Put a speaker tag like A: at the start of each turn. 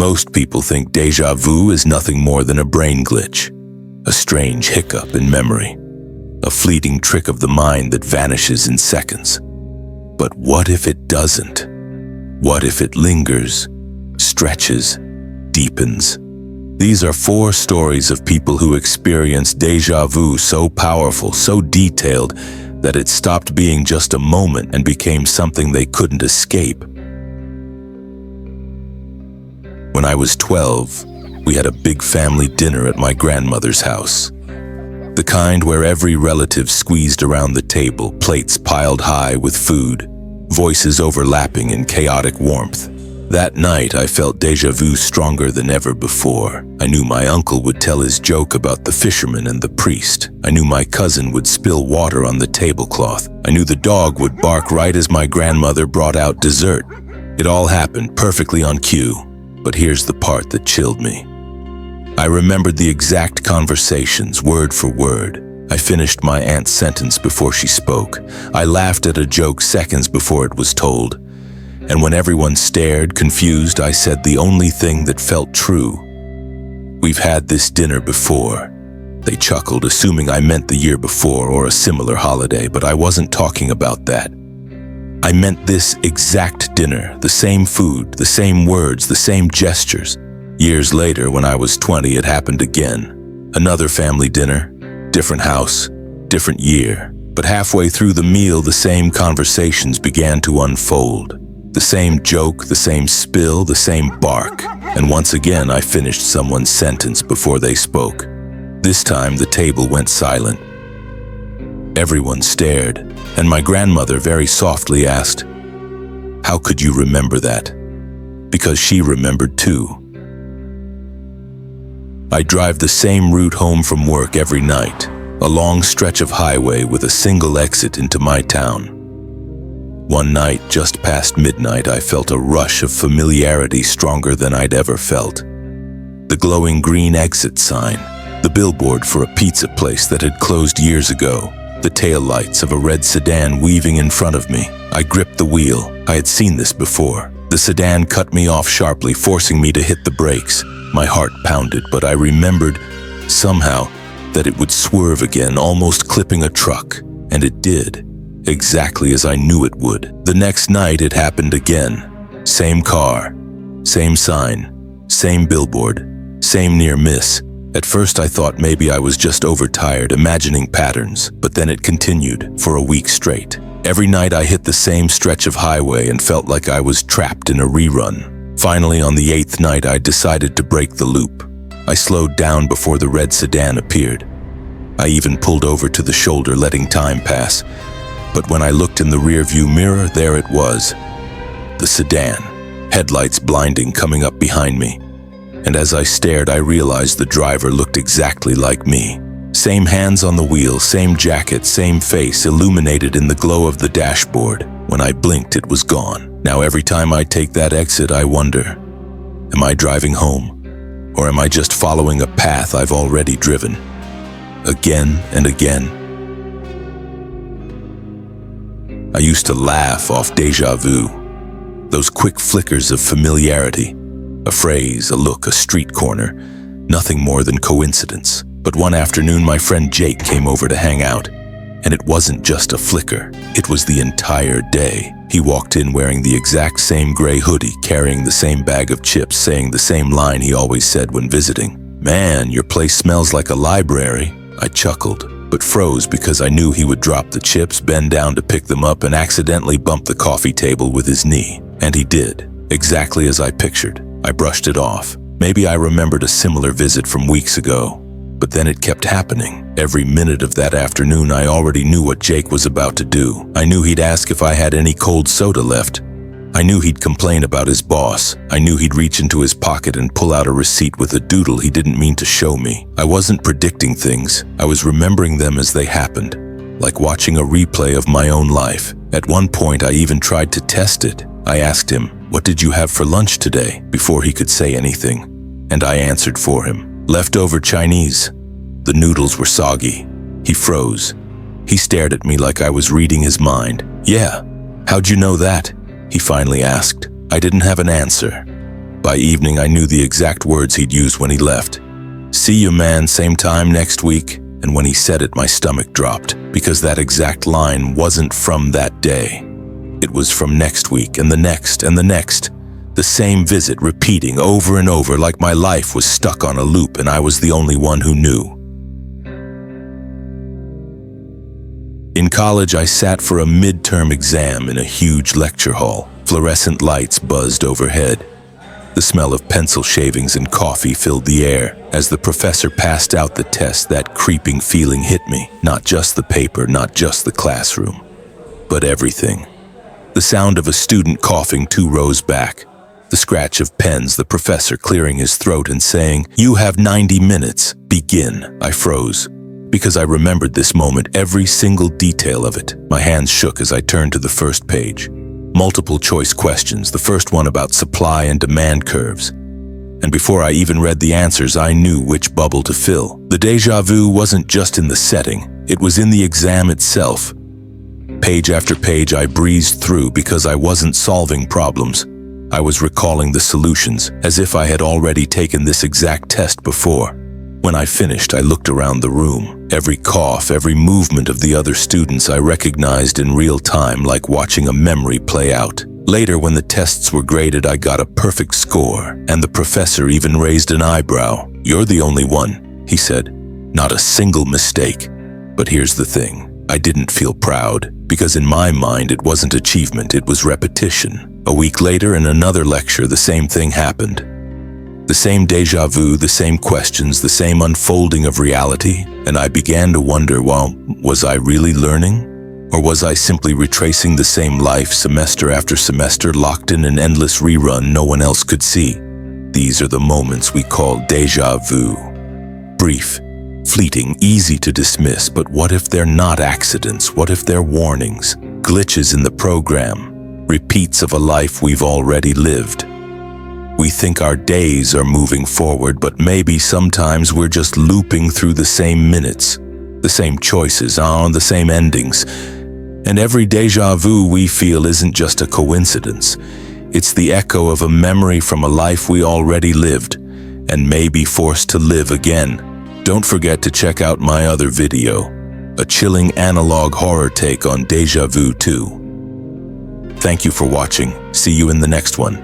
A: Most people think déjà vu is nothing more than a brain glitch, a strange hiccup in memory, a fleeting trick of the mind that vanishes in seconds. But what if it doesn't? What if it lingers, stretches, deepens? These are 4 stories of people who experienced déjà vu so powerful, so detailed, that it stopped being just a moment and became something they couldn't escape. When I was 12, we had a big family dinner at my grandmother's house. The kind where every relative squeezed around the table, plates piled high with food, voices overlapping in chaotic warmth. That night, I felt déjà vu stronger than ever before. I knew my uncle would tell his joke about the fisherman and the priest. I knew my cousin would spill water on the tablecloth. I knew the dog would bark right as my grandmother brought out dessert. It all happened perfectly on cue. But here's the part that chilled me. I remembered the exact conversations, word for word. I finished my aunt's sentence before she spoke. I laughed at a joke seconds before it was told. And when everyone stared, confused, I said the only thing that felt true. "We've had this dinner before." They chuckled, assuming I meant the year before or a similar holiday, but I wasn't talking about that. I meant this exact dinner, the same food, the same words, the same gestures. Years later, when I was 20, it happened again. Another family dinner, different house, different year. But halfway through the meal, the same conversations began to unfold. The same joke, the same spill, the same bark. And once again, I finished someone's sentence before they spoke. This time, the table went silent. Everyone stared, and my grandmother very softly asked, "How could you remember that?" Because she remembered too. I drive the same route home from work every night, a long stretch of highway with a single exit into my town. One night, just past midnight, I felt a rush of familiarity stronger than I'd ever felt. The glowing green exit sign, the billboard for a pizza place that had closed years ago, the taillights of a red sedan weaving in front of me. I gripped the wheel. I had seen this before. The sedan cut me off sharply, forcing me to hit the brakes. My heart pounded, but I remembered, somehow, that it would swerve again, almost clipping a truck. And it did, exactly as I knew it would. The next night, it happened again. Same car, same sign, same billboard, same near miss. At first I thought maybe I was just overtired, imagining patterns, but then it continued for a week straight. Every night I hit the same stretch of highway and felt like I was trapped in a rerun. Finally, on the 8th night, I decided to break the loop. I slowed down before the red sedan appeared. I even pulled over to the shoulder, letting time pass. But when I looked in the rearview mirror, there it was. The sedan, headlights blinding, coming up behind me. And as I stared, I realized the driver looked exactly like me. Same hands on the wheel, same jacket, same face, illuminated in the glow of the dashboard. When I blinked, it was gone. Now every time I take that exit, I wonder, am I driving home? Or am I just following a path I've already driven? Again and again. I used to laugh off déjà vu. Those quick flickers of familiarity. A phrase, a look, a street corner. Nothing more than coincidence. But one afternoon, my friend Jake came over to hang out. And it wasn't just a flicker. It was the entire day. He walked in wearing the exact same gray hoodie, carrying the same bag of chips, saying the same line he always said when visiting. "Man, your place smells like a library." I chuckled, but froze because I knew he would drop the chips, bend down to pick them up, and accidentally bump the coffee table with his knee. And he did, exactly as I pictured. I brushed it off. Maybe I remembered a similar visit from weeks ago. But then it kept happening. Every minute of that afternoon, I already knew what Jake was about to do. I knew he'd ask if I had any cold soda left. I knew he'd complain about his boss. I knew he'd reach into his pocket and pull out a receipt with a doodle he didn't mean to show me. I wasn't predicting things. I was remembering them as they happened, like watching a replay of my own life. At one point, I even tried to test it. I asked him, "What did you have for lunch today?" before he could say anything. And I answered for him. "Leftover Chinese." The noodles were soggy. He froze. He stared at me like I was reading his mind. "Yeah, how'd you know that?" he finally asked. I didn't have an answer, By evening, I knew the exact words he'd use when he left. "See you, man, same time next week." And when he said it, my stomach dropped, because that exact line wasn't from that day. It was from next week and the next and the next. The same visit repeating over and over, like my life was stuck on a loop and I was the only one who knew. In college, I sat for a midterm exam in a huge lecture hall. Fluorescent lights buzzed overhead. The smell of pencil shavings and coffee filled the air. As the professor passed out the test, that creeping feeling hit me. Not just the paper, not just the classroom, but everything. The sound of a student coughing 2 rows back. The scratch of pens, the professor clearing his throat and saying, "You have 90 minutes, begin." I froze, because I remembered this moment, every single detail of it. My hands shook as I turned to the first page. Multiple choice questions, the first one about supply and demand curves. And before I even read the answers, I knew which bubble to fill. The déjà vu wasn't just in the setting, it was in the exam itself. Page after page I breezed through because I wasn't solving problems. I was recalling the solutions, as if I had already taken this exact test before. When I finished, I looked around the room. Every cough, every movement of the other students I recognized in real time, like watching a memory play out. Later, when the tests were graded, I got a perfect score, and the professor even raised an eyebrow. "You're the only one," he said. "Not a single mistake." But here's the thing. I didn't feel proud, because in my mind it wasn't achievement, it was repetition. A week later, in another lecture, the same thing happened. The same déjà vu, the same questions, the same unfolding of reality, and I began to wonder, well, was I really learning? Or was I simply retracing the same life semester after semester, locked in an endless rerun no one else could see? These are the moments we call déjà vu. Brief, fleeting, easy to dismiss, but what if they're not accidents? What if they're warnings, glitches in the program, repeats of a life we've already lived? We think our days are moving forward, but maybe sometimes we're just looping through the same minutes, the same choices, the same endings. And every déjà vu we feel isn't just a coincidence. It's the echo of a memory from a life we already lived, and may be forced to live again. Don't forget to check out my other video, a chilling analog horror take on déjà vu 2. Thank you for watching. See you in the next one.